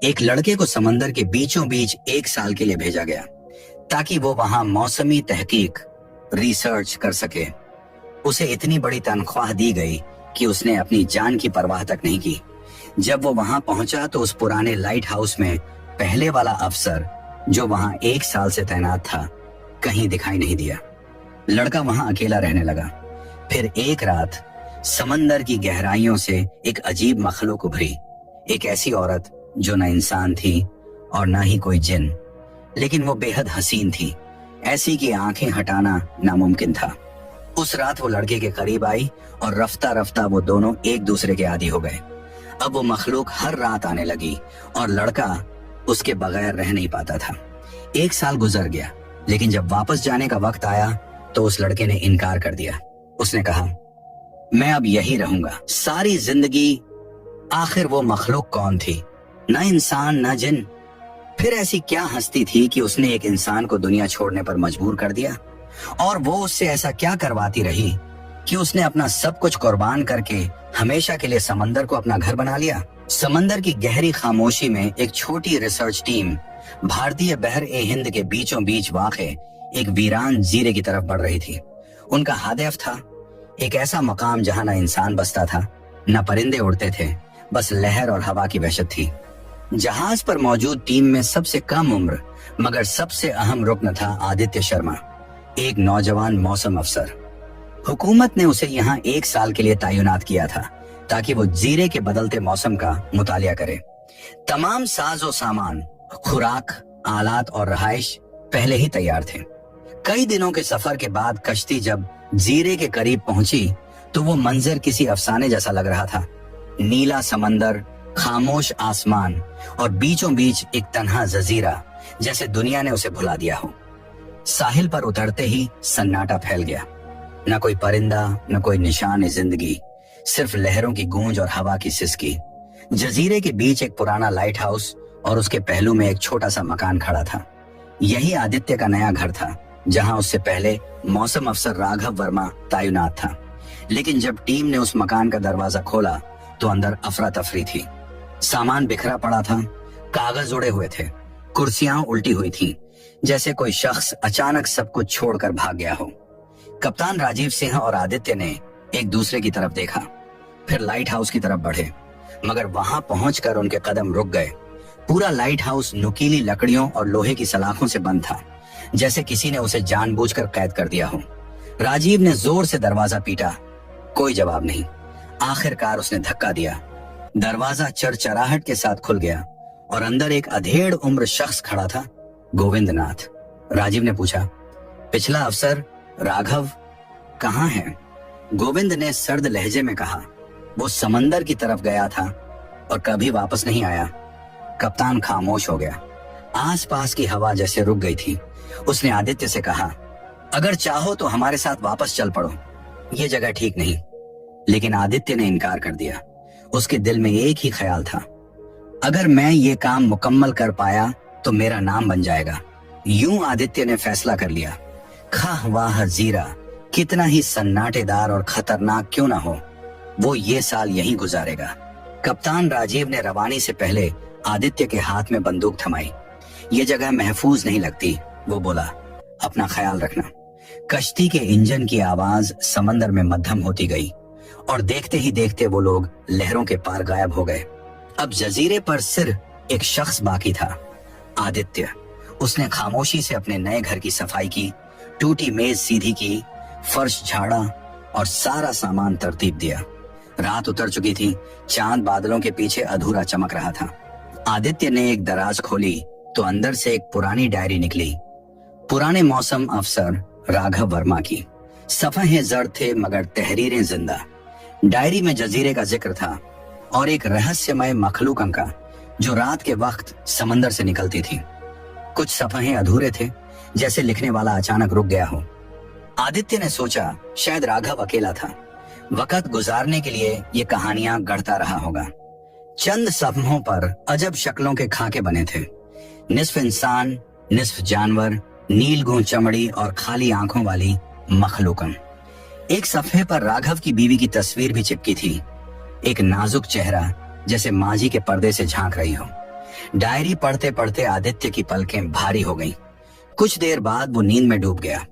एक लड़के को समंदर के बीचों बीच 1 साल के लिए भेजा गया ताकि वो वहां मौसमी तहकीक रिसर्च कर सके। उसे इतनी बड़ी तनख्वाह दी गई कि उसने अपनी जान की परवाह तक नहीं की। जब वो वहां पहुंचा तो उस पुराने लाइट हाउस में पहले वाला अफसर जो वहां 1 साल से तैनात था कहीं दिखाई नहीं दिया। लड़का वहां अकेला रहने लगा। फिर एक रात समंदर की गहराइयों से एक अजीब मखलूक उभरी, एक ऐसी औरत जो न इंसान थी और न ही कोई जिन, लेकिन वो बेहद हसीन थी, ऐसी कि आंखें हटाना नामुमकिन था। उस रात वो लड़के के करीब आई और रफ्ता रफ्ता वो दोनों एक दूसरे के आदी हो गए। अब वो मखलूक हर रात आने लगी और लड़का उसके बगैर रह नहीं पाता था। 1 साल गुजर गया, लेकिन जब वापस जाने का वक्त आया तो उस लड़के ने इनकार कर दिया। उसने कहा, मैं अब यही रहूंगा सारी जिंदगी। आखिर वो मखलूक कौन थी? न इंसान न जिन। फिर ऐसी क्या हस्ती थी कि उसने एक इंसान को दुनिया छोड़ने पर मजबूर कर दिया? और वो उससे ऐसा क्या करवाती रही कि उसने अपना सब कुछ कुर्बान करके हमेशा के लिए समंदर को अपना घर बना लिया? समंदर की गहरी खामोशी में एक छोटी रिसर्च टीम भारतीय बहर ए हिंद के बीचों बीच वाक़े एक वीरान जीरे की तरफ बढ़ रही थी। उनका हदफ था एक ऐसा मकाम जहां न इंसान बसता था, न परिंदे उड़ते थे, बस लहर और हवा की वहशत थी। जहाज पर मौजूद टीम में सबसे कम उम्र मगर सबसे अहम रुकन था आदित्य शर्मा, एक नौजवान मौसम अफसर। हुकूमत ने उसे यहाँ 1 साल के लिए तैनात किया था ताकि वो जीरे के बदलते मौसम का मुतालिया करे। तमाम साजो सामान, खुराक, आलात और रहाइश पहले ही तैयार थे। कई दिनों के सफर के बाद कश्ती जब जीरे के करीब पहुंची तो वो मंजर किसी अफसाने जैसा लग रहा था। नीला समंदर, खामोश आसमान और बीचों बीच एक तन्हा जजीरा, जैसे दुनिया ने उसे भुला दिया हो। साहिल पर उतरते ही सन्नाटा फैल गया। न कोई परिंदा, न कोई निशान जिंदगी, सिर्फ लहरों की गूंज और हवा की सिसकी। जजीरे के बीच एक पुराना लाइट हाउस और उसके पहलू में एक छोटा सा मकान खड़ा था। यही आदित्य का नया घर था, जहां उससे पहले मौसम अफसर राघव वर्मा तैनात था। लेकिन जब टीम ने उस मकान का दरवाजा खोला तो अंदर अफरा तफरी थी। सामान बिखरा पड़ा था, कागज उड़े हुए थे, कुर्सियां उल्टी हुई थीं, जैसे कोई शख्स अचानक सब कुछ छोड़कर भाग गया हो। कप्तान राजीव सिंह और आदित्य ने एक दूसरे की तरफ देखा, फिर लाइट हाउस की तरफ बढ़े, मगर वहां पहुंचकर उनके कदम रुक गए। पूरा लाइट हाउस नुकीली लकड़ियों और लोहे की सलाखों से बंद था, जैसे किसी ने उसे जानबूझकर कैद कर दिया हो। राजीव ने जोर से दरवाजा पीटा, कोई जवाब नहीं। आखिरकार उसने धक्का दिया, दरवाजा चरचराहट के साथ खुल गया और अंदर एक अधेड़ उम्र शख्स खड़ा था, गोविंद नाथ। राजीव ने पूछा, पिछला अफसर राघव कहाँ है? गोविंद ने सर्द लहजे में कहा, वो समंदर की तरफ गया था और कभी वापस नहीं आया। कप्तान खामोश हो गया। आसपास की हवा जैसे रुक गई थी। उसने आदित्य से कहा, अगर चाहो तो हमारे साथ वापस चल पड़ो, ये जगह ठीक नहीं। लेकिन आदित्य ने इनकार कर दिया। उसके दिल में एक ही ख्याल था, अगर मैं ये काम मुकम्मल कर पाया तो मेरा नाम बन जाएगा। यूं आदित्य ने फैसला कर लिया, खाह वाह जीरा कितना ही सन्नाटेदार और खतरनाक क्यों ना हो, वो ये साल यहीं गुजारेगा। कप्तान राजीव ने रवानी से पहले आदित्य के हाथ में बंदूक थमाई। ये जगह महफूज नहीं लगती, वो बोला, अपना ख्याल रखना। कश्ती के इंजन की आवाज समंदर में मध्यम होती गई और देखते ही देखते वो लोग लहरों के पार गायब हो गए। अब जजीरे पर सिर्फ एक शख्स बाकी था, आदित्य। उसने खामोशी से अपने नए घर की सफाई की, टूटी मेज सीधी की, फर्श झाड़ा और सारा सामान तरतीब दिया। रात उतर चुकी थी, चांद बादलों के पीछे अधूरा चमक रहा था। आदित्य ने एक दराज खोली तो अंदर से एक पुरानी डायरी निकली, पुराने मौसम अफसर राघव वर्मा की। सफ़हें जर्द थे मगर तहरीरें जिंदा। डायरी में जजीरे का जिक्र था और एक रहस्यमय मखलूकन का जो रात के वक्त समंदर से निकलती थी। कुछ सफ़हें अधूरे थे, जैसे लिखने वाला अचानक रुक गया हो। आदित्य ने सोचा शायद राघव अकेला था, वक्त गुजारने के लिए ये कहानियां गढ़ता रहा होगा। चंद सफ़हों पर अजब शक्लों के खाके बने थे, निस्फ इंसान निस्फ जानवर, नीलगूं चमड़ी और खाली आंखों वाली मखलूकन। एक सफ़े पर राघव की बीवी की तस्वीर भी चिपकी थी, एक नाजुक चेहरा जैसे माजी के पर्दे से झांक रही हो। डायरी पढ़ते पढ़ते आदित्य की पलकें भारी हो गईं। कुछ देर बाद वो नींद में डूब गया।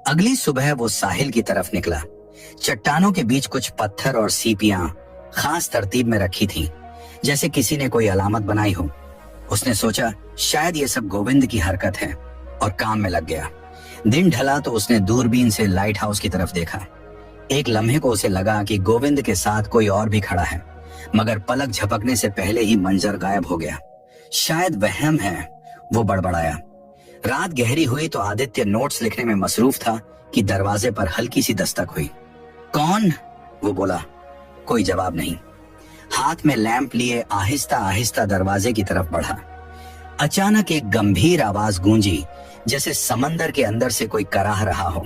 अगली सुबह वो साहिल की तरफ निकला। चट्टानों के बीच कुछ पत्थर और सीपियां खास तरतीब में रखी थीं, जैसे किसी ने कोई अलामत बनाई हो। उसने सोचा शायद ये सब गोविंद की हरकत है और काम में लग गया। दिन ढला तो उसने दूरबीन से लाइट हाउस की तरफ देखा। एक लम्हे को उसे लगा कि गोविंद के साथ कोई और भी खड़ा है, मगर पलक झपकने से पहले ही मंजर गायब हो गया। शायद वहम है, वो बड़बड़ाया। रात गहरी हुई तो आदित्य नोट्स लिखने में मसरूफ था कि दरवाजे पर हल्की सी दस्तक हुई। कौन? वो बोला। कोई जवाब नहीं। हाथ में लैंप लिए आहिस्ता आहिस्ता दरवाजे की तरफ बढ़ा। अचानक एक गंभीर आवाज गूंजी, जैसे समंदर के अंदर से कोई कराह रहा हो,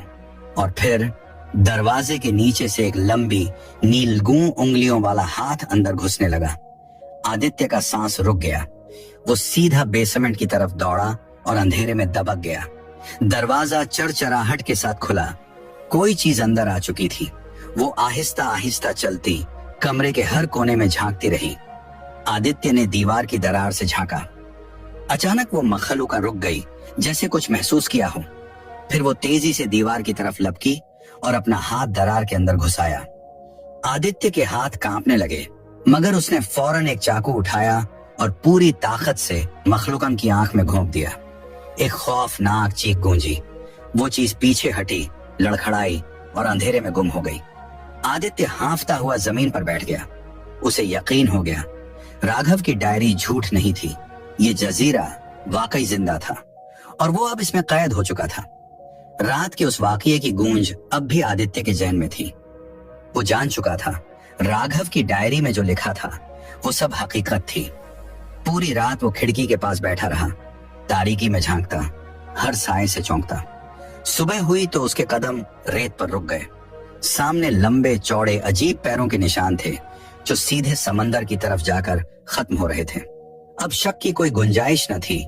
और फिर दरवाजे के नीचे से एक लंबी नीलगूं उंगलियों वाला हाथ अंदर घुसने लगा। आदित्य का सांस रुक गया। वो सीधा बेसमेंट की तरफ दौड़ा और अंधेरे में दबक गया। दरवाजा चरचराहट के साथ खुला। कोई चीज अंदर आ चुकी थी। वो आहिस्ता आहिस्ता चलती कमरे के हर कोने में झांकती रही। आदित्य ने दीवार की दरार से झांका। अचानक वो मखलूका रुक गई, जैसे कुछ महसूस किया हो। फिर वो तेजी से दीवार की तरफ लपकी और अपना हाथ दरार के अंदर घुसाया। आदित्य के हाथ कांपने लगे, मगर उसने फौरन एक चाकू उठाया और पूरी ताकत से मखलूकन की आंख में घोंप दिया। एक खौफनाक चीख गूंजी। वो चीज पीछे हटी, लड़खड़ाई और अंधेरे में गुम हो गई। आदित्य हांफता हुआ जमीन पर बैठ गया। उसे यकीन हो गया, राघव की डायरी झूठ नहीं थी। ये जजीरा वाकई जिंदा था और वो अब इसमें कैद हो चुका था। रात के उस वाकये की गूंज अब भी आदित्य के जहन में थी। वो जान चुका था राघव की डायरी में जो लिखा था वो सब हकीकत थी। पूरी रात वो खिड़की के पास बैठा रहा, तारीकी में झांकता, हर साए से चौंकता। सुबह हुई तो उसके कदम रेत पर रुक गए। सामने लंबे चौड़े अजीब पैरों के निशान थे, जो सीधे समंदर की तरफ जाकर खत्म हो रहे थे। अब शक की कोई गुंजाइश न थी।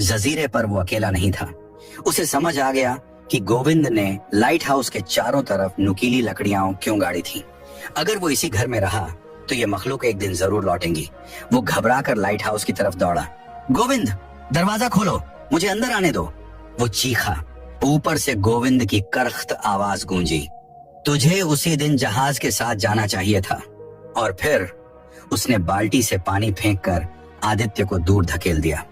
जजीरे पर वो अकेला नहीं था। उसे समझ आ गया कि गोविंद ने लाइट हाउस के चारों तरफ नुकीली लकड़ियां क्यों गाड़ी थी। अगर वो इसी घर में रहा तो ये मखलूक एक दिन जरूर लौटेंगी। वो घबराकर लाइट हाउस की तरफ दौड़ा। गोविंद, दरवाजा खोलो, मुझे अंदर आने दो, वो चीखा। ऊपर से गोविंद की करख्त आवाज गूंजी। तुझे उसी दिन जहाज के साथ जाना चाहिए था। और फिर उसने बाल्टी से पानी फेंककर आदित्य को दूर धकेल दिया।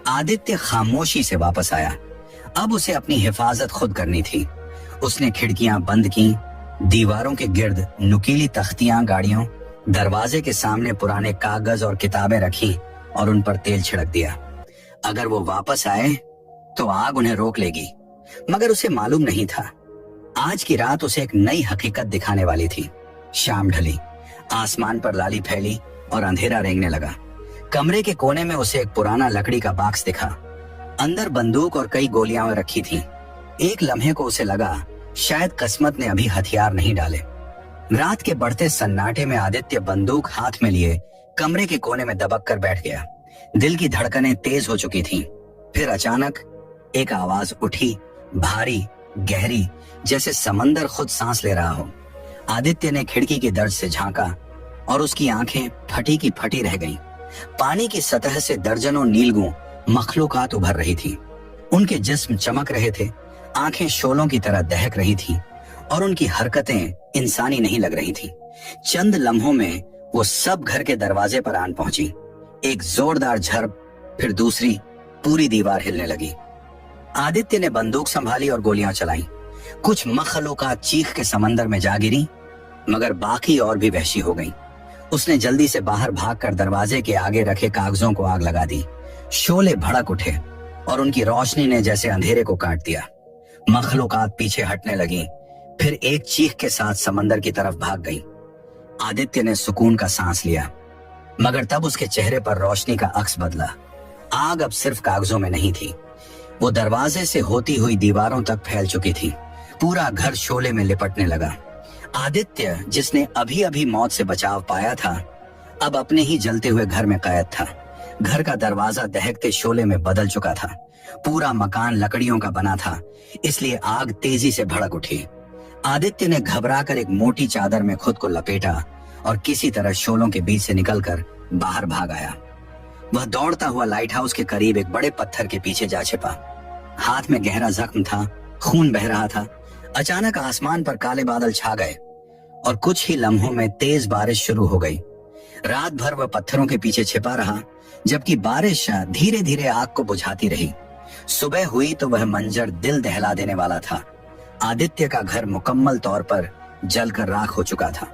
आदित्य खामोशी से वापस आया। अब उसे अपनी हिफाजत खुद करनी थी। उसने खिड़कियां बंद की, दीवारों के गिर्द नुकीली तख्तियां गाड़ियों, दरवाजे के सामने पुराने कागज और किताबें रखी और उन पर तेल छिड़क दिया। अगर वो वापस आए तो आग उन्हें रोक लेगी, मगर उसे मालूम नहीं था आज की रात उसे एक नई हकीकत दिखाने वाली थी। शाम ढली, आसमान पर लाली फैली और अंधेरा रेंगने लगा। कमरे के कोने में उसे एक पुराना लकड़ी का बॉक्स दिखा। अंदर बंदूक और कई गोलियां रखी थीं। एक लम्हे को उसे लगा शायद किस्मत ने अभी हथियार नहीं डाले। रात के बढ़ते सन्नाटे में आदित्य बंदूक हाथ में लिए कमरे के कोने में दबक कर बैठ गया। दिल की धड़कनें तेज हो चुकी थीं। फिर अचानक एक आवाज उठी, भारी, गहरी, जैसे समंदर खुद सांस ले रहा हो। आदित्य ने खिड़की के दर्ज से झांका और उसकी आंखें फटी की फटी रह गईं। पानी की सतह से दर्जनों नीलगू मखलूकात उभर रही थी। उनके जिस्म चमक रहे थे, आंखें शोलों की तरह दहक रही थी और उनकी हरकतें इंसानी नहीं लग रही थी। चंद लम्हों में वो सब घर के दरवाजे पर आन पहुंची। एक जोरदार झड़प, फिर दूसरी, पूरी दीवार हिलने लगी। आदित्य ने बंदूक संभाली और गोलियां चलाई। कुछ मखलूकात चीख के समंदर में जा गिरी, मगर बाकी और भी वहशी हो गईं। उसने जल्दी से बाहर भागकर दरवाजे के आगे रखे कागजों को आग लगा दी। शोले भड़क उठे और उनकी रोशनी ने जैसे अंधेरे को काट दिया। मखलूकात पीछे हटने लगी, फिर एक चीख के साथ समंदर की तरफ भाग गई। आदित्य ने सुकून का सांस लिया, मगर तब उसके चेहरे पर रोशनी का अक्स बदला। आग अब सिर्फ कागजों में नहीं थी, वो दरवाजे से होती हुई दीवारों तक फैल चुकी थी। पूरा घर शोले में लिपटने लगा। आदित्य, जिसने अभी अभी मौत से बचाव पाया था, अब अपने ही जलते हुए घर में कैद था। घर का दरवाजा दहकते शोले में बदल चुका था। पूरा मकान लकड़ियों का बना था, इसलिए आग तेजी से भड़क उठी। आदित्य ने घबराकर एक मोटी चादर में खुद को लपेटा और किसी तरह शोलों के बीच से निकलकर बाहर भाग आया। वह दौड़ता हुआ लाइट हाउस के करीब एक बड़े पत्थर के पीछे जा छिपा। हाथ में गहरा जख्म था, खून बह रहा था। अचानक आसमान पर काले बादल छा गए और कुछ ही लम्हों में तेज बारिश शुरू हो गई। रात भर वह पत्थरों के पीछे छिपा रहा, जबकि बारिश धीरे धीरे आग को बुझाती रही। सुबह हुई तो वह मंजर दिल दहला देने वाला था। आदित्य का घर मुकम्मल तौर पर जलकर राख हो चुका था।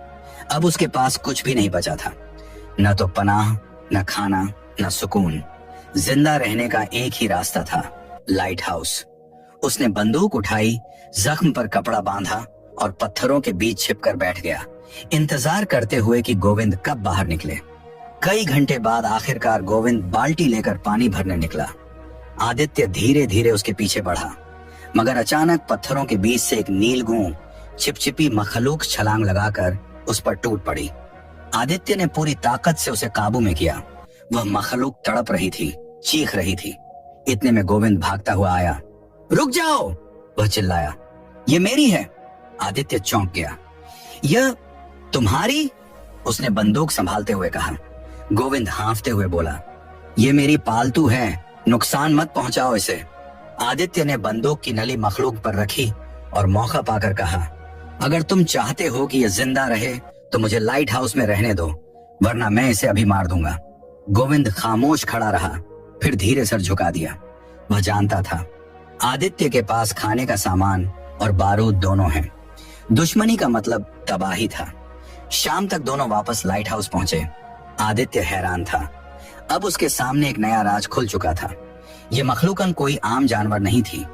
अब उसके पास कुछ भी नहीं बचा था, न तो पनाह, न खाना, न सुकून। जिंदा रहने का एक ही रास्ता था, लाइट हाउस। उसने बंदूक उठाई, जख्म पर कपड़ा बांधा और पत्थरों के बीच छिपकर बैठ गया, इंतजार करते हुए कि गोविंद कब बाहर निकले। कई घंटे बाद आखिरकार गोविंद बाल्टी लेकर पानी भरने निकला। आदित्य धीरे धीरे उसके पीछे बढ़ा, मगर अचानक पत्थरों के बीच से एक नीलगूं चिपचिपी मखलूक छलांग लगाकर उस पर टूट पड़ी। आदित्य ने पूरी ताकत से उसे काबू में किया। वह मखलूक तड़प रही थी, चीख रही थी। इतने में गोविंद भागता हुआ आया। रुक जाओ, वह चिल्लाया, ये मेरी है। आदित्य चौंक गया। यह तुम्हारी? उसने बंदूक संभालते हुए कहा। गोविंद हाँफते हुए बोला, ये मेरी पालतू है, नुकसान मत पहुंचाओ इसे। आदित्य ने बंदूक की नली मखलूक पर रखी और मौका पाकर कहा, अगर तुम चाहते हो कि यह जिंदा रहे तो मुझे लाइट हाउस में रहने दो, वरना मैं इसे अभी मार दूंगा। गोविंद खामोश खड़ा रहा, फिर धीरे सर झुका दिया। वह जानता था आदित्य के पास खाने का सामान और बारूद दोनों हैं। दुश्मनी का मतलब तबाही था। शाम तक दोनों वापस लाइट हाउस पहुंचे। आदित्य हैरान था। अब उसके सामने एक नया राज खुल चुका था। ये मखलूकन कोई आम जानवर नहीं थी।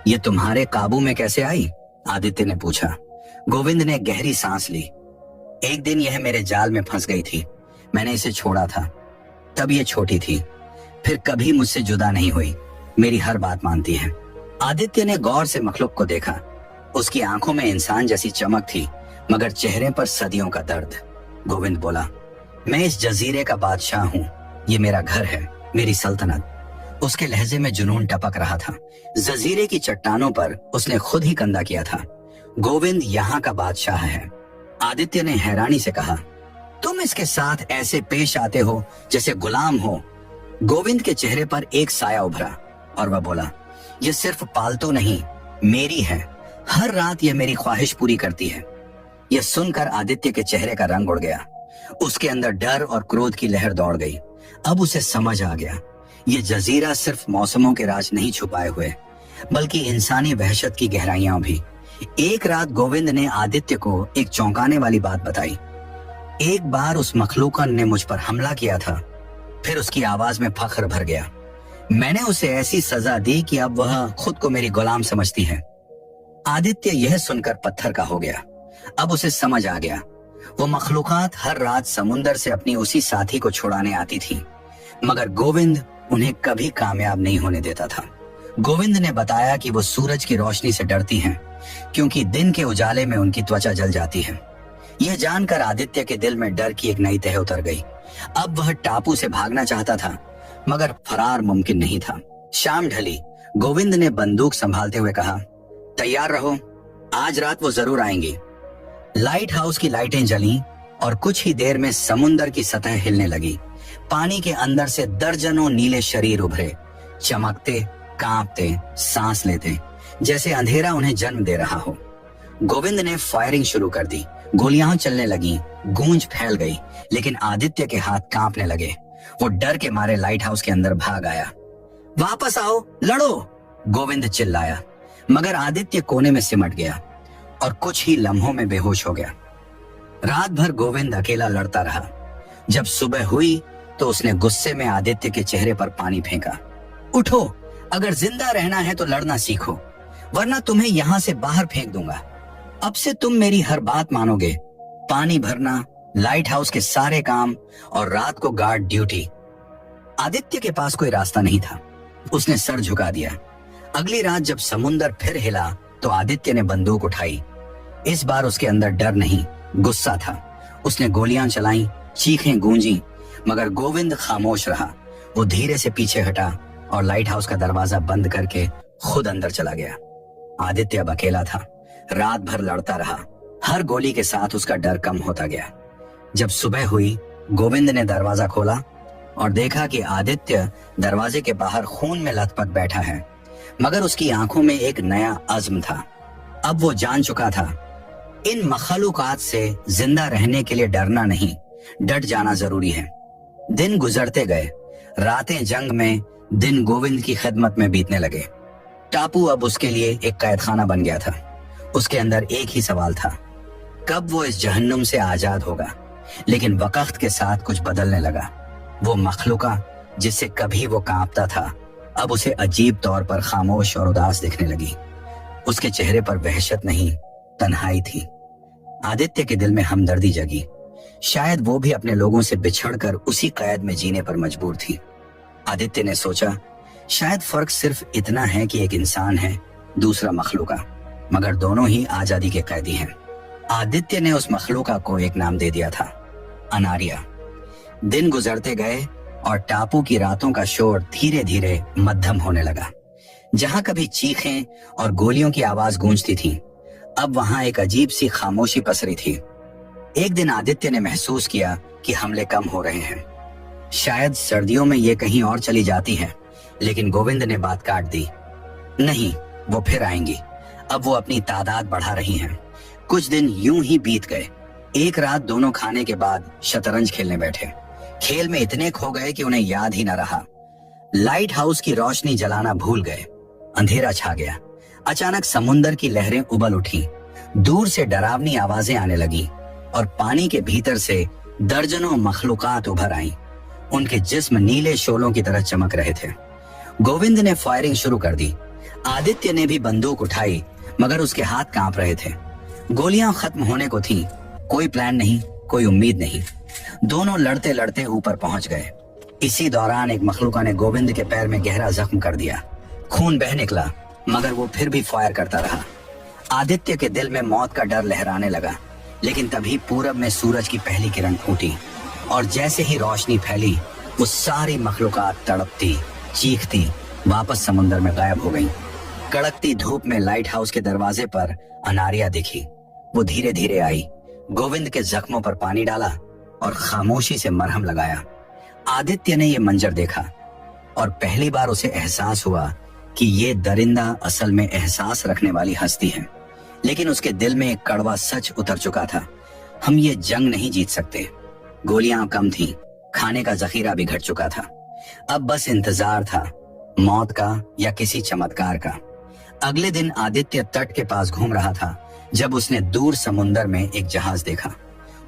ये तुम्हारे काबू में कैसे आई? आदित्य ने पूछा। गोविंद ने गहरी सांस ली। एक दिन यह मेरे जाल में फंस गई थी। मैंने इसे छोड़ा था। तब ये छोटी थी, फिर कभी मुझसे जुदा नहीं हुई। मेरी हर बात मानती है। आदित्य ने गौर से मखलूक को देखा। उसकी आंखों में इंसान जैसी चमक थी, मगर चेहरे पर सदियों का दर्द। गोविंद बोला, मैं इस जजीरे का बादशाह हूँ। ये मेरा घर है, मेरी सल्तनत। उसके लहजे में जुनून टपक रहा था। जजीरे की चट्टानों पर उसने खुद ही कंधा किया था। गोविंद यहाँ का बादशाह है। आदित्य ने हैरानी से कहा, तुम इसके साथ ऐसे पेश आते हो जैसे गुलाम हो। गोविंद के चेहरे पर एक साया उभरा और वह बोला, यह सिर्फ पालतू नहीं, मेरी है। हर रात यह मेरी ख्वाहिश पूरी करती है। यह सुनकर आदित्य के चेहरे का रंग उड़ गया। उसके अंदर डर और क्रोध की लहर दौड़ गई। अब उसे समझ आ गया, यह जजीरा सिर्फ मौसमों के राज नहीं छुपाए हुए, बल्कि इंसानी वहशत की गहराइयां भी। एक रात गोविंद ने आदित्य को एक चौंकाने वाली बात बताई। एक बार उस मखलूकन ने मुझ पर हमला किया था। फिर उसकी आवाज में फख्र भर गया। मैंने उसे ऐसी सजा दी कि अब वह खुद को मेरी गुलाम समझती है। आदित्य यह सुनकर पत्थर का हो गया। अब उसे समझ आ गया, वो मखलूकात हर रात समुंदर से अपनी उसी साथी को छुड़ाने आती थी, मगर गोविंद उन्हें कभी कामयाब नहीं होने देता था। गोविंद ने बताया कि वो सूरज की रोशनी से डरती हैं, क्योंकि दिन के उजाले में उनकी त्वचा जल जाती है। यह जानकर आदित्य के दिल में डर की एक नई तह उतर गई। अब वह टापू से भागना चाहता था, मगर फरार मुमकिन नहीं था। शाम ढली। गोविंद ने बंदूक संभालते हुए कहा, तैयार रहो, आज रात वो जरूर आएंगी। लाइट हाउस की लाइटें जलीं और कुछ ही देर में समुंदर की सतह हिलने लगी। पानी के अंदर से दर्जनों नीले शरीर उभरे, चमकते, कांपते, सांस लेते, जैसे अंधेरा उन्हें जन्म दे रहा हो। गोविंद ने फायरिंग शुरू कर दी। गोलियां चलने लगी, गूंज फैल गई, लेकिन आदित्य के हाथ कांपने लगे। वो डर के मारे लाइट हाउस के अंदर भाग आया। वापस आओ, लड़ो, गोविंद चिल्लाया, मगर आदित्य कोने में सिमट गया और कुछ ही लम्हों में बेहोश हो गया। रात भर गोविंद अकेला लड़ता रहा। जब सुबह हुई तो उसने गुस्से में आदित्य के चेहरे पर पानी फेंका। उठो, अगर जिंदा रहना है तो लड़ना सीखो, वरना तुम्हें यहाँ से बाहर फेंक दूंगा। अब से तुम मेरी हर बात मानोगे। पानी भरना, लाइट हाउस के सारे काम और रात को गार्ड ड्यूटी। आदित्य के पास कोई रास्ता नहीं था। उसने सर झुका दिया। अगली रात जब समुंदर फिर हिला तो आदित्य ने बंदूक उठाई। इस बार उसके अंदर डर नहीं, गुस्सा था। उसने गोलियां चलाई, चीखें गूंजी, मगर गोविंद खामोश रहा। वो धीरे से पीछे हटा और लाइट हाउस का दरवाजा बंद करके खुद अंदर चला गया। आदित्य अब अकेला था। रात भर लड़ता रहा। हर गोली के साथ उसका डर कम होता गया। जब सुबह हुई, गोविंद ने दरवाजा खोला और देखा कि आदित्य दरवाजे के बाहर खून में लथपथ बैठा है, मगर उसकी आंखों में एक नया अज़्म था। अब वो जान चुका था, इन मखलूकात से जिंदा रहने के लिए डरना नहीं, डट जाना जरूरी है। दिन गुजरते गए, रातें जंग में, दिन गोविंद की खिदमत में बीतने लगे। टापू अब उसके लिए एक कैदखाना बन गया था। उसके अंदर एक ही सवाल था, कब वो इस जहन्नुम से आजाद होगा। लेकिन वक्त के साथ कुछ बदलने लगा। वो मखलूका जिससे कभी वो कांपता था, अब उसे अजीब तौर पर खामोश और उदास दिखने लगी। उसके चेहरे पर वहशत नहीं, तन्हाई थी। आदित्य के दिल में हमदर्दी जगी। शायद वो भी अपने लोगों से बिछड़कर उसी कैद में जीने पर मजबूर थी। आदित्य ने सोचा, शायद फर्क सिर्फ इतना है कि एक इंसान है, दूसरा मखलूका, मगर दोनों ही आजादी के कैदी हैं। आदित्य ने उस मखलूका को एक नाम दे दिया था, अनारिया। दिन गुजरते गए और टापू की रातों का शोर धीरे धीरे मध्यम होने लगा। जहां कभी चीखें और गोलियों की आवाज गूंजती थी, अब वहां एक अजीब सी खामोशी पसरी थी। एक दिन आदित्य ने महसूस किया कि हमले कम हो रहे हैं। शायद सर्दियों में ये कहीं और चली जाती हैं, लेकिन गोविंद ने बात काट दी। नहीं, वो फिर आएंगी। अब वो अपनी तादाद बढ़ा रही हैं। कुछ दिन यूं ही बीत गए। एक रात दोनों खाने के बाद शतरंज खेलने बैठे। खेल में इतने खो गए कि उन्हें याद ही न रहा। लाइट हाउस की रोशनी जलाना भूल गए। अंधेरा छा गया। अचानक समुंदर की लहरें उबल उठी। दूर से डरावनी आवाजें आने लगी और पानी के भीतर से दर्जनों मखलूकात उभर आईं। उनके जिस्म नीले शोलों की तरह चमक रहे थे। गोविंद ने फायरिंग शुरू कर दी। आदित्य ने भी बंदूक उठाई, मगर उसके हाथ कांप रहे थे। गोलियां खत्म होने को थीं। कोई प्लान नहीं, कोई उम्मीद नहीं। दोनों लड़ते लड़ते ऊपर पहुंच गए। इसी दौरान एक मखलूका ने गोविंद के पैर में गहरा जख्म कर दिया। खून बह निकला, मगर वो फिर भी फायर करता रहा। आदित्य के दिल में मौत का डर लहराने लगा। लेकिन तभी पूरब में सूरज की पहली किरण फूटी और जैसे ही रोशनी फैली, वो सारी मखलूकात तड़पती, चीखती वापस समुद्र में गायब हो गईं। कड़कती धूप में लाइट हाउस के दरवाजे पर अनारिया दिखी। वो धीरे धीरे आई, गोविंद के जख्मों पर पानी डाला और खामोशी से मरहम लगाया। आदित्य ने यह मंजर देखा और पहली बार उसे एहसास हुआ कि ये दरिंदा असल में एहसास रखने वाली हस्ती है। लेकिन उसके दिल में एक कड़वा सच उतर चुका था, हम ये जंग नहीं जीत सकते। गोलियां कम थीं, खाने का जखीरा भी घट चुका था। अब बस इंतजार था, मौत का या किसी चमत्कार का। अगले दिन आदित्य तट के पास घूम रहा था जब उसने दूर समुंदर में एक जहाज देखा।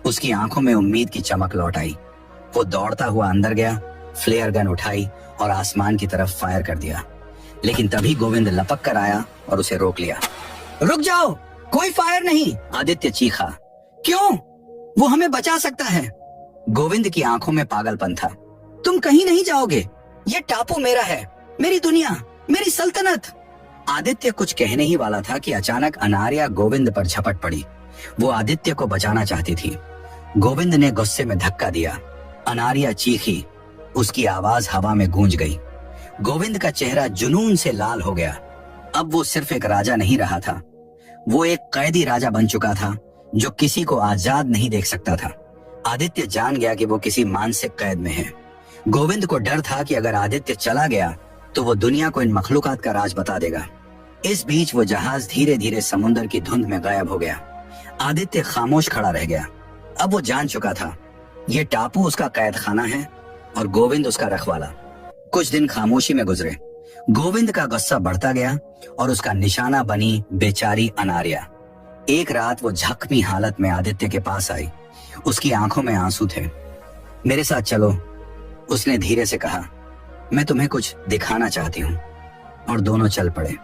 उसकी आंखों में उम्मीद की चमक लौट आई। वो दौड़ता हुआ अंदर गया, फ्लेयर गन उठाई और आसमान की तरफ फायर कर दिया। लेकिन तभी गोविंद लपक कर आया और उसे रोक लिया। रुक जाओ, कोई फायर नहीं, आदित्य चीखा। क्यों? वो हमें बचा सकता है। गोविंद की आंखों में पागलपन था। तुम कहीं नहीं जाओगे, ये टापू मेरा है, मेरी दुनिया, मेरी सल्तनत। आदित्य कुछ कहने ही वाला था कि अचानक अनारिया गोविंद पर झपट पड़ी। वो आदित्य को बचाना चाहती थी। गोविंद ने गुस्से में धक्का दिया। अनारिया चीखी, उसकी आवाज हवा में गूंज गई। गोविंद का चेहरा जुनून से लाल हो गया। अब वो सिर्फ एक राजा नहीं रहा था, वो एक कैदी राजा बन चुका था जो किसी को आजाद नहीं देख सकता था। आदित्य जान गया कि वो किसी मानसिक कैद में है। गोविंद को डर था कि अगर आदित्य चला गया तो वो दुनिया को इन मखलूकात का राज बता देगा। इस बीच वो जहाज धीरे धीरे समुद्र की धुंध में गायब हो गया। आदित्य खामोश खड़ा रह गया। अब वो जान चुका था, ये टापू उसका कैद खाना है और गोविंद उसका रखवाला। कुछ दिन खामोशी में गुजरे। गोविंद का गुस्सा बढ़ता गया और उसका निशाना बनी बेचारी अनारिया। एक रात वो जख्मी हालत में आदित्य के पास आई। उसकी आंखों में आंसू थे। मेरे साथ चलो, उसने धीरे से कहा। मैं तुम्हें कुछ दिखाना चाहती हूँ। और दोनों चल पड़े,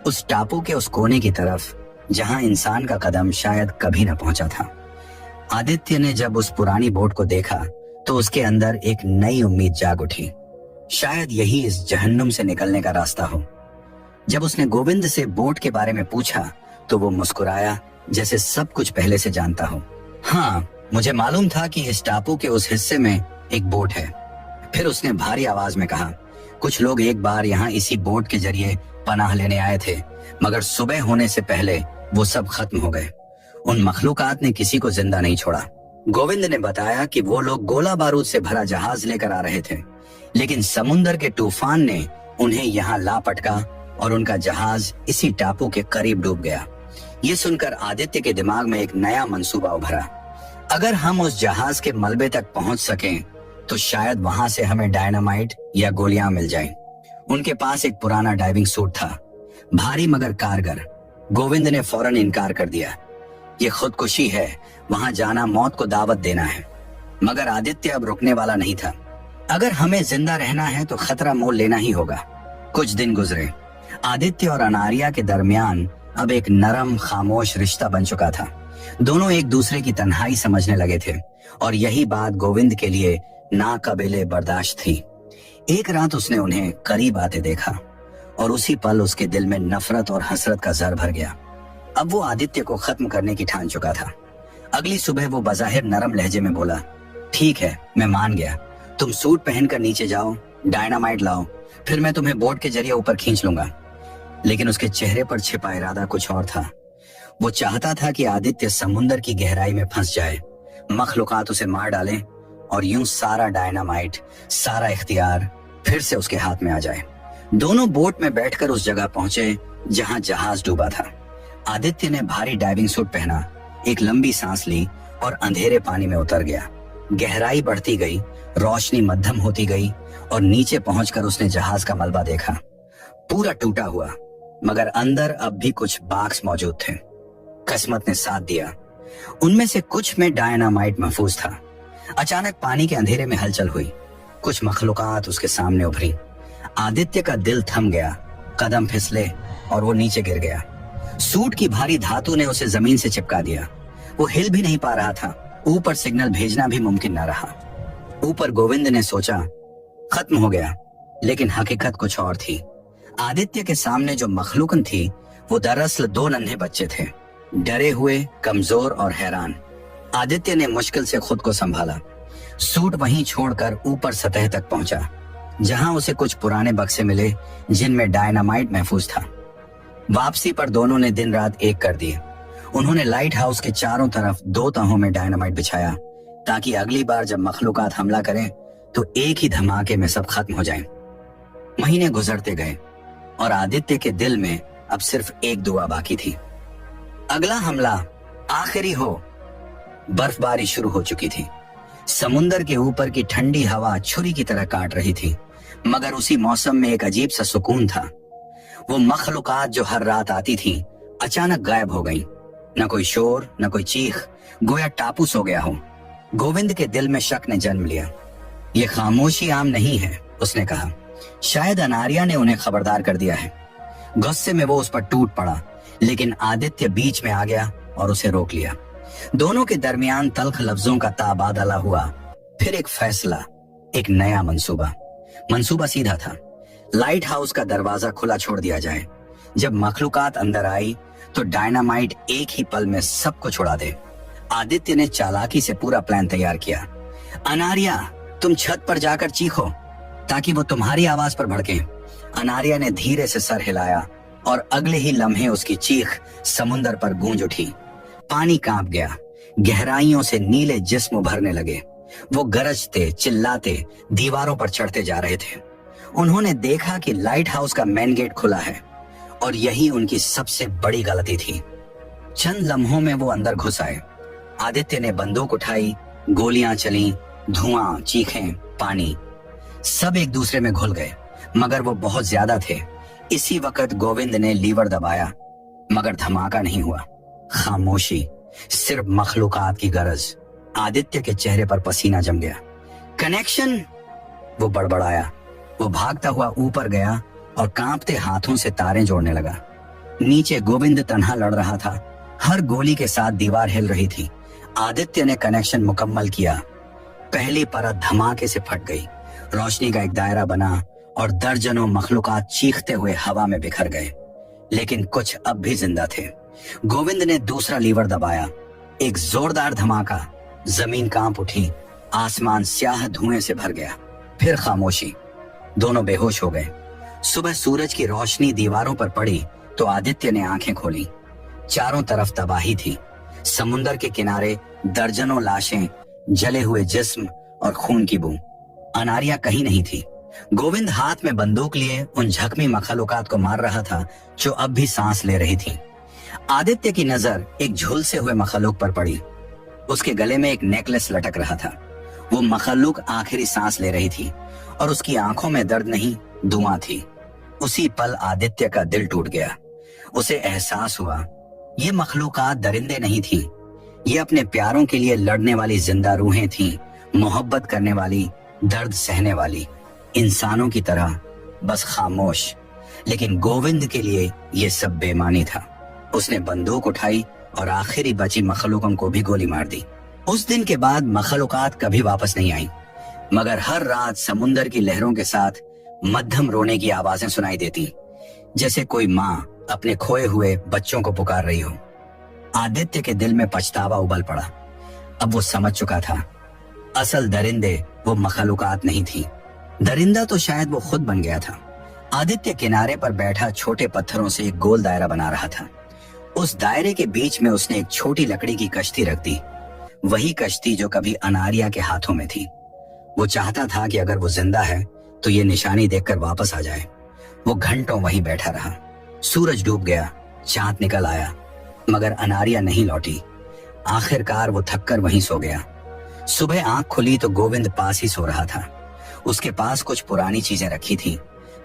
उस टापू के उस कोने की तरफ जहां इंसान का कदम शायद कभी न पहुंचा था। आदित्य ने जब उस पुरानी बोट को देखा तो उसके अंदर एक नई उम्मीद जाग उठी। शायद यही इस जहन्नुम से निकलने का रास्ता हो। जब उसने गोविंद से बोट के बारे में पूछा तो वो मुस्कुराया, जैसे सब कुछ पहले से जानता हो। हाँ, मुझे मालूम था कि इस टापू के उस हिस्से में एक बोट है। फिर उसने भारी आवाज में कहा, कुछ लोग एक बार यहाँ इसी बोट के जरिए पनाह लेने आए थे, मगर सुबह होने से पहले वो सब खत्म हो गए। उन मखलूकात ने किसी को जिंदा नहीं छोड़ा। गोविंद ने बताया कि वो लोग गोला बारूद से भरा जहाज लेकर आ रहे थे, लेकिन समुंदर के तूफान ने उन्हें यहाँ ला पटका और उनका जहाज इसी टापू के करीब डूब गया। ये सुनकर आदित्य के दिमाग में एक नया मंसूबा उभरा। अगर हम उस जहाज के मलबे तक पहुंच सकें तो शायद वहां से हमें डायनामाइट या गोलियां मिल जाएं। उनके पास एक पुराना डाइविंग सूट था, भारी मगर कारगर। गोविंद ने फौरन इनकार कर दिया। ये खुदकुशी है, वहां जाना मौत को दावत देना है। मगर आदित्य अब रुकने वाला नहीं था। अगर हमें जिंदा रहना है तो खतरा मोल लेना ही होगा। कुछ दिन गुजरे। आदित्य और अनारिया के दरमियान अब एक नरम खामोश रिश्ता बन चुका था। दोनों एक दूसरे की तन्हाई समझने लगे थे और यही बात गोविंद के लिए नाकाबिले बर्दाश्त थी। एक रात उसने उन्हें करीब आते देखा और उसी पल उसके दिल में नफरत और हसरत का ज़र भर गया। अब वो आदित्य को खत्म करने की ठान चुका था। अगली सुबह वो बज़ाहिर नरम लहजे में बोला, ठीक है, मैं मान गया। तुम सूट पहनकर नीचे जाओ, डायनामाइट लाओ, फिर मैं तुम्हें बोट के जरिए ऊपर खींच लूंगा। लेकिन उसके चेहरे पर छिपा इरादा कुछ और था। वो चाहता था कि आदित्य समुंदर की गहराई में फंस जाए, मखलूकात उसे मार डालें और यूं सारा डायनामाइट, सारा इख्तियार फिर से उसके हाथ में आ जाए। दोनों बोट में बैठकर उस जगह पहुंचे जहां जहाज डूबा था। आदित्य ने भारी डाइविंग सूट पहना, एक लंबी सांस ली और अंधेरे पानी में उतर गया। गहराई बढ़ती गई, रोशनी मध्यम होती गई और नीचे पहुंचकर उसने जहाज का मलबा देखा। पूरा टूटा हुआ, मगर अंदर अब भी कुछ बॉक्स मौजूद थे। किस्मत ने साथ दिया, उनमें से कुछ में डायनामाइट महफूज था। अचानक पानी के अंधेरे में हलचल हुई, कुछ मखलूकात उसके सामने उभरी। आदित्य का दिल थम गया, कदम फिसले और वो नीचे गिर गया। सूट की भारी धातु ने उसे जमीन से चिपका दिया। वो हिल भी नहीं पा रहा था। ऊपर सिग्नल भेजना भी मुमकिन न रहा। ऊपर गोविंद ने सोचा, खत्म हो गया, लेकिन हकीकत कुछ और थी। आदित्य के सामने जो मखलूकन थी वो दरअसल दो नन्हे बच्चे थे, डरे हुए, कमजोर और हैरान। आदित्य ने मुश्किल से खुद को संभाला। सूट वहीं छोड़कर ऊपर सतह तक पहुंचा, जहां उसे कुछ पुराने बक्से मिले जिनमें डायनामाइट महफूज था। वापसी पर दोनों ने दिन रात एक कर दिए। उन्होंने लाइट हाउस के चारों तरफ 2 तहों में डायनामाइट बिछाया, ताकि अगली बार जब मखलूकात हमला करें तो एक ही धमाके में सब खत्म हो जाएं। महीने गुजरते गए और आदित्य के दिल में अब सिर्फ एक दुआ बाकी थी, अगला हमला आखिरी हो। बर्फबारी शुरू हो चुकी थी। समुंदर के ऊपर की ठंडी हवा छुरी की तरह काट रही थी, मगर उसी मौसम में एक अजीब सा सुकून था। वो मखलूकात जो हर रात आती थी अचानक गायब हो गई। न कोई शोर, न कोई चीख, गोया टापू सो गया हो। गोविंद के दिल में शक ने जन्म लिया। ये खामोशी आम नहीं है, उसने कहा। शायद अनारिया ने उन्हें खबरदार कर दिया है। गुस्से में वो उस पर टूट पड़ा, लेकिन आदित्य बीच में आ गया और उसे रोक लिया। दोनों के दरमियान तल्ख लफ्जों का ताबादला हुआ। फिर एक फैसला, एक नया मंसूबा। मंसूबा सीधा था, लाइट हाउस का दरवाजा खुला छोड़ दिया जाए। जब मखलूकात अंदर आई तो डायनामाइट एक ही पल में सबको छुड़ा दे। आदित्य ने चालाकी से पूरा प्लान तैयार किया। अनारिया, तुम छत पर जाकर चीखो ताकि वो तुम्हारी आवाज पर भड़के। अनारिया ने धीरे से सर हिलाया और अगले ही लम्हे उसकी चीख समुंदर पर गूंज उठी। पानी कांप गया, गहराइयों से नीले जिस्म उभरने लगे। वो गरजते, चिल्लाते दीवारों पर चढ़ते जा रहे थे। उन्होंने देखा कि लाइट हाउस का मेन गेट खुला है और यही उनकी सबसे बड़ी गलती थी। चंद लम्हों में वो अंदर घुस आए। आदित्य ने बंदूक उठाई, गोलियां चलीं, धुआं, चीखें, पानी, सब एक दूसरे में घुल गए, मगर वो बहुत ज्यादा थे। इसी वक्त गोविंद ने लीवर दबाया, मगर धमाका नहीं हुआ। खामोशी, सिर्फ मखलूकात की गरज। आदित्य के चेहरे पर पसीना जम गया। कनेक्शन, वो बड़बड़ाया। वो भागता हुआ ऊपर गया और कांपते हाथों से तारें जोड़ने लगा। नीचे गोविंद तन्हा लड़ रहा था। हर गोली के साथ दीवार हिल रही थी। आदित्य ने कनेक्शन मुकम्मल किया। पहली परत धमाके से फट गई। रोशनी का एक दायरा बना और दर्जनों मखलूकात चीखते हुए हवा में बिखर गए, लेकिन कुछ अब भी जिंदा थे। गोविंद ने दूसरा लीवर दबाया। एक जोरदार धमाका, जमीन कांप उठी, आसमान स्याह धुएं से भर गया। फिर खामोशी, दोनों बेहोश हो गए। सुबह सूरज की रोशनी दीवारों पर पड़ी तो आदित्य ने आंखें खोली। चारों तरफ तबाही थी। समुंदर के किनारे दर्जनों लाशें, जले हुए जिस्म और खून की बू। अनारिया कहीं नहीं थी। गोविंद हाथ में बंदूक लिए उन जख्मी मखलूकात को मार रहा था जो अब भी सांस ले रही थी। आदित्य की नजर एक झुलसे हुए मखलूक पर पड़ी। उसके गले में एक नेकलेस लटक रहा था। वो मखलूक आखिरी सांस ले रही थी और उसकी आंखों में दर्द नहीं, धुआं थी। उसी पल आदित्य का दिल टूट गया। उसे एहसास हुआ ये मखलूकात दरिंदे नहीं थी, ये अपने प्यारों के लिए लड़ने वाली जिंदा रूहें थीं, मोहब्बत करने वाली, दर्द सहने वाली, इंसानों की तरह, बस खामोश। लेकिन गोविंद के लिए ये सब बेमानी था। उसने बंदूक उठाई और आखिरी बची मखलूकों को भी गोली मार दी। उस दिन के बाद मखलूकात कभी वापस नहीं आई, मगर हर रात समुंदर की लहरों के साथ मध्यम रोने की आवाजें सुनाई देती, जैसे कोई माँ अपने खोए हुए बच्चों को पुकार रही हो। आदित्य के दिल में पछतावा उबल पड़ा। अब वो समझ चुका था, असल दरिंदे वो मखलूकात नहीं थी, दरिंदा तो शायद वो खुद बन गया था। आदित्य किनारे पर बैठा छोटे पत्थरों से एक गोल दायरा बना रहा था। उस दायरे के बीच में उसने एक छोटी लकड़ी की कश्ती रख दी, वही कश्ती जो कभी अनारिया के हाथों में थी। वो चाहता था कि अगर वो जिंदा है तो ये निशानी देखकर वापस आ जाए। वो घंटों वहीं बैठा रहा। सूरज डूब गया, चांद निकल आया, मगर अनारिया नहीं लौटी। आखिरकार वो थककर वहीं सो गया। सुबह आंख खुली तो गोविंद पास ही सो रहा था। उसके पास कुछ पुरानी चीजें रखी थी,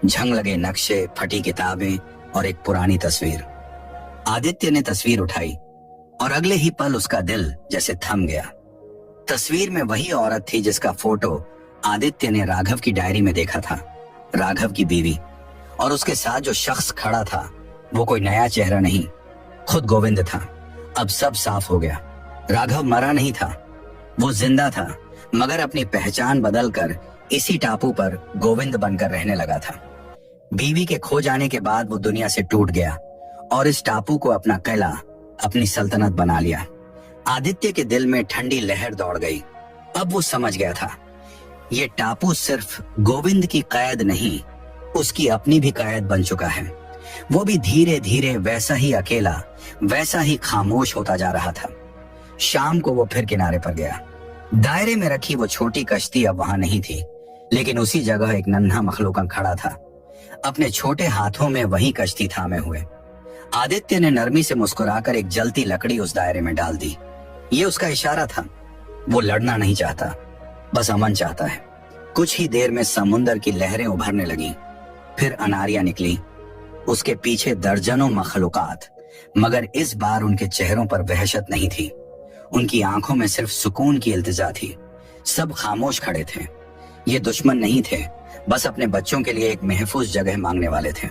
झंग लगे नक्शे, फटी किताबें और एक पुरानी तस्वीर। आदित्य ने तस्वीर उठाई और अगले ही पल उसका दिल जैसे थम गया। तस्वीर में वही औरत थी जिसका फोटो आदित्य ने राघव की डायरी में देखा था, राघव की बीवी। और उसके साथ जो शख्स खड़ा था वो कोई नया चेहरा नहीं, खुद गोविंद था। अब सब साफ हो गया। राघव मरा नहीं था, वो जिंदा था, मगर अपनी पहचान बदलकर इसी टापू पर गोविंद बनकर रहने लगा था। बीवी के खो जाने के बाद वो दुनिया से टूट गया और इस टापू को अपना किला, अपनी सल्तनत बना लिया। आदित्य के दिल में ठंडी लहर दौड़ गई। अब वो समझ गया था, ये टापू सिर्फ गोविंद की कैद नहीं, उसकी अपनी भी कैद बन चुका है। वो भी धीरे धीरे वैसा ही अकेला, वैसा ही खामोश होता जा रहा था। शाम को वो फिर किनारे पर गया। दायरे में रखी वो छोटी कश्ती अब वहां नहीं थी, लेकिन उसी जगह एक नन्हा मखलूक खड़ा था, अपने छोटे हाथों में वही कश्ती थामे हुए। आदित्य ने नरमी से मुस्कुराकर एक जलती लकड़ी उस दायरे में डाल दी। ये उसका इशारा था। वो लड़ना नहीं चाहता, बस अमन चाहता है। कुछ ही देर में समुंदर की लहरें उभरने लगी। फिर अनारिया निकली, उसके पीछे दर्जनों मखलूकात, मगर इस बार उनके चेहरों पर वहशत नहीं थी। उनकी आंखों में सिर्फ सुकून की इल्तिजा थी। सब खामोश खड़े थे। ये दुश्मन नहीं थे, बस अपने बच्चों के लिए एक महफूज जगह मांगने वाले थे।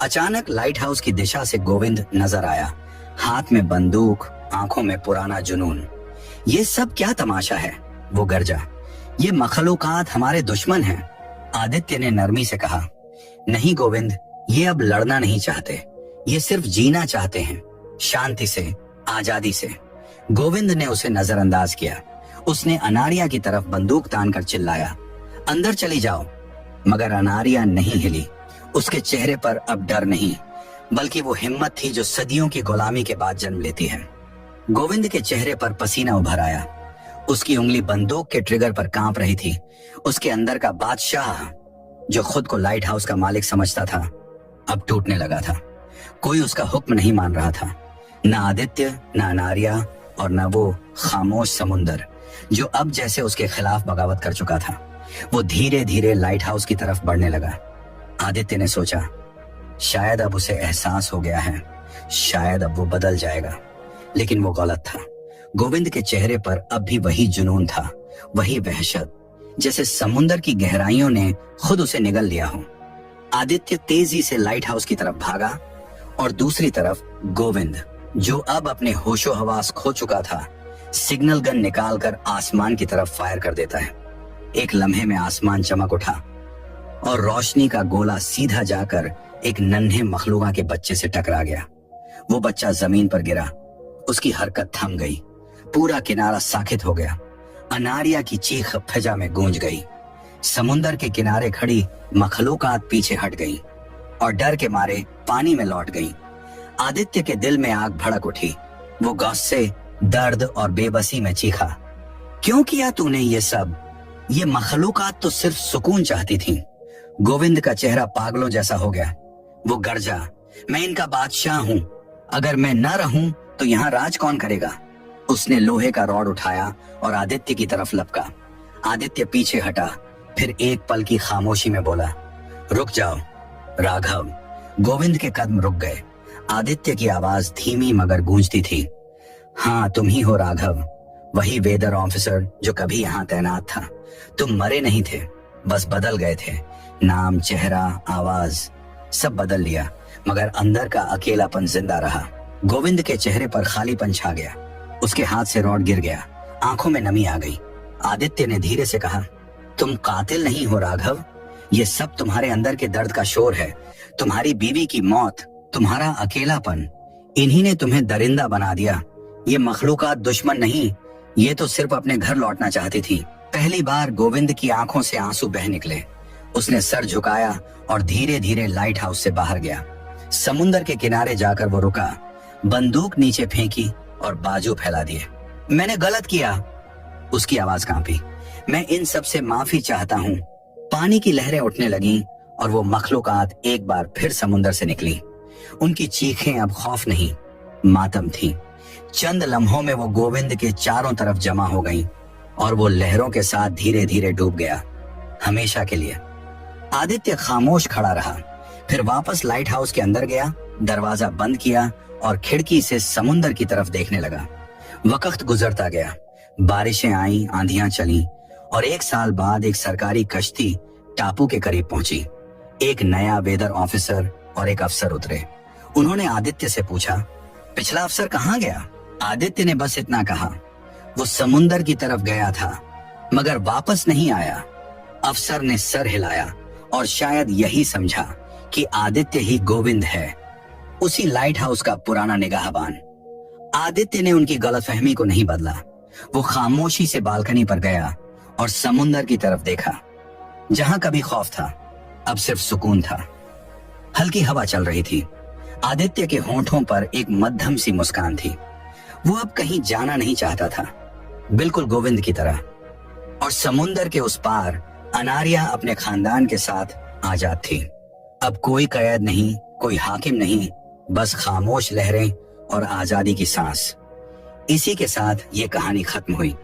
अचानक लाइट हाउस की दिशा से गोविंद नजर आया, हाथ में बंदूक, आंखों में पुराना जुनून। ये सब क्या तमाशा है? वो गरजा। ये मखलूकात हमारे दुश्मन हैं। आदित्य ने नरमी से कहा, नहीं गोविंद, ये अब लड़ना नहीं चाहते, ये सिर्फ जीना चाहते हैं, शांति से, आजादी से। गोविंद ने उसे नजरअंदाज किया। उसने अनारिया की तरफ बंदूक तानकर चिल्लाया, अंदर चली जाओ। मगर अनारिया नहीं हिली। उसके चेहरे पर अब डर नहीं, बल्कि वो हिम्मत थी जो सदियों की गुलामी के बाद जन्म लेती है। गोविंद के चेहरे पर पसीना उभर आया। उसकी उंगली बंदूक के ट्रिगर पर कांप रही थी। उसके अंदर का बादशाह, जो खुद को लाइट हाउस का मालिक समझता था, अब टूटने लगा था। कोई उसका हुक्म नहीं मान रहा था, ना आदित्य, ना अनारिया और ना वो खामोश समुंदर, जो अब जैसे उसके खिलाफ बगावत कर चुका था। वो धीरे धीरे लाइट हाउस की तरफ बढ़ने लगा। आदित्य ने सोचा, शायद अब उसे एहसास हो गया है, शायद अब वो बदल जाएगा। लेकिन वो गलत था। गोविंद के चेहरे पर अब भी वही जुनून था, वही वहशत, जैसे समुंदर की गहराइयों ने खुद उसे निगल लिया हो। आदित्य तेजी से लाइट हाउस की तरफ भागा और दूसरी तरफ गोविंद, जो अब अपने होशो हवास खो चुका था, सिग्नल गन निकालकर आसमान की तरफ फायर कर देता है। एक लम्हे में आसमान चमक उठा और रोशनी का गोला सीधा जाकर एक नन्हे मखलूका के बच्चे से टकरा गया। वो बच्चा जमीन पर गिरा, उसकी हरकत थम गई, पूरा किनारा साकित हो गया। अनारिया की चीख फिजा में गूंज गई। समुंदर के किनारे खड़ी मखलूकात पीछे हट गई और डर के मारे पानी में लौट गई। आदित्य के दिल में आग भड़क उठी। वो गुस्से दर्द और बेबसी में चीखा, क्यों किया तूने ये सब? ये मखलूकात तो सिर्फ सुकून चाहती थी। गोविंद का चेहरा पागलों जैसा हो गया। वो गरजा, मैं इनका बादशाह हूं, अगर मैं न रहूं तो यहाँ राज कौन करेगा? उसने लोहे का रॉड उठाया और आदित्य की तरफ लपका। आदित्य पीछे हटा, फिर एक पल की खामोशी में बोला, रुक जाओ राघव। गोविंद के कदम रुक गए। आदित्य की आवाज धीमी मगर गूंजती थी, हाँ तुम ही हो राघव, वही वेदर ऑफिसर जो कभी यहाँ तैनात था। तुम मरे नहीं थे, बस बदल गए थे। नाम, चेहरा, आवाज सब बदल लिया, मगर अंदर का अकेलापन जिंदा रहा। गोविंद के चेहरे पर खालीपन छा गया। उसके हाथ से रॉड गिर गया, आंखों में नमी आ गई। आदित्य ने धीरे से कहा, तुम कातिल नहीं हो राघव, ये सब तुम्हारे अंदर के दर्द का शोर है। तुम्हारी बीवी की मौत, तुम्हारा अकेलापन, इन्हीं ने तुम्हें दरिंदा बना दिया। ये मखलूकात दुश्मन नहीं, ये तो सिर्फ अपने घर लौटना चाहती थी। पहली बार गोविंद की आंखों से आंसू बह निकले। उसने सर झुकाया और धीरे धीरे लाइट हाउस से बाहर गया। समुंदर के किनारे जाकर वो रुका, बंदूक नीचे फेंकी और बाजू फैला दिए। मैंने गलत किया। उसकी आवाज कांपी, मैं इन सब से माफी चाहता हूँ। पानी की लहरें उठने लगीं और वो मखलूकात एक बार फिर समुंदर से निकली। उनकी चीखें अब खौफ नहीं, मातम थी। चंद लम्हों में वो गोविंद के चारों तरफ जमा हो गईं और वो लहरों के साथ धीरे धीरे डूब गया, हमेशा के लिए। आदित्य खामोश खड़ा रहा, फिर वापस लाइट हाउस के अंदर गया, दरवाजा बंद किया और खिड़की से समुंदर की तरफ देखने लगा। वक्त गुजरता गया, बारिशें आईं, आंधियां चलीं और 1 साल बाद एक सरकारी कश्ती टापू के करीब पहुंची। एक नया वेदर ऑफिसर और एक अफसर उतरे। उन्होंने आदित्य से पूछा, पिछला अफसर कहाँ गया? आदित्य ने बस इतना कहा, वो समुंदर की तरफ गया था मगर वापस नहीं आया। अफसर ने सर हिलाया और शायद यही समझा कि आदित्य ही गोविंद है, उसी लाइट हाउस का पुराना निगाहबान। आदित्य ने उनकी गलतफहमी को नहीं बदला। वो खामोशी से बालकनी पर गया और समुंदर की तरफ देखा। जहां कभी खौफ था, अब सिर्फ सुकून था। हल्की हवा चल रही थी। आदित्य के होंठों पर एक मध्यम सी मुस्कान थी। वो अब कहीं जाना नहीं चाहता था, बिल्कुल गोविंद की तरह। और समुंदर के उस पार अनारिया अपने खानदान के साथ आजाद थी। अब कोई कैद नहीं, कोई हाकिम नहीं, बस खामोश लहरें और आजादी की सांस। इसी के साथ ये कहानी खत्म हुई।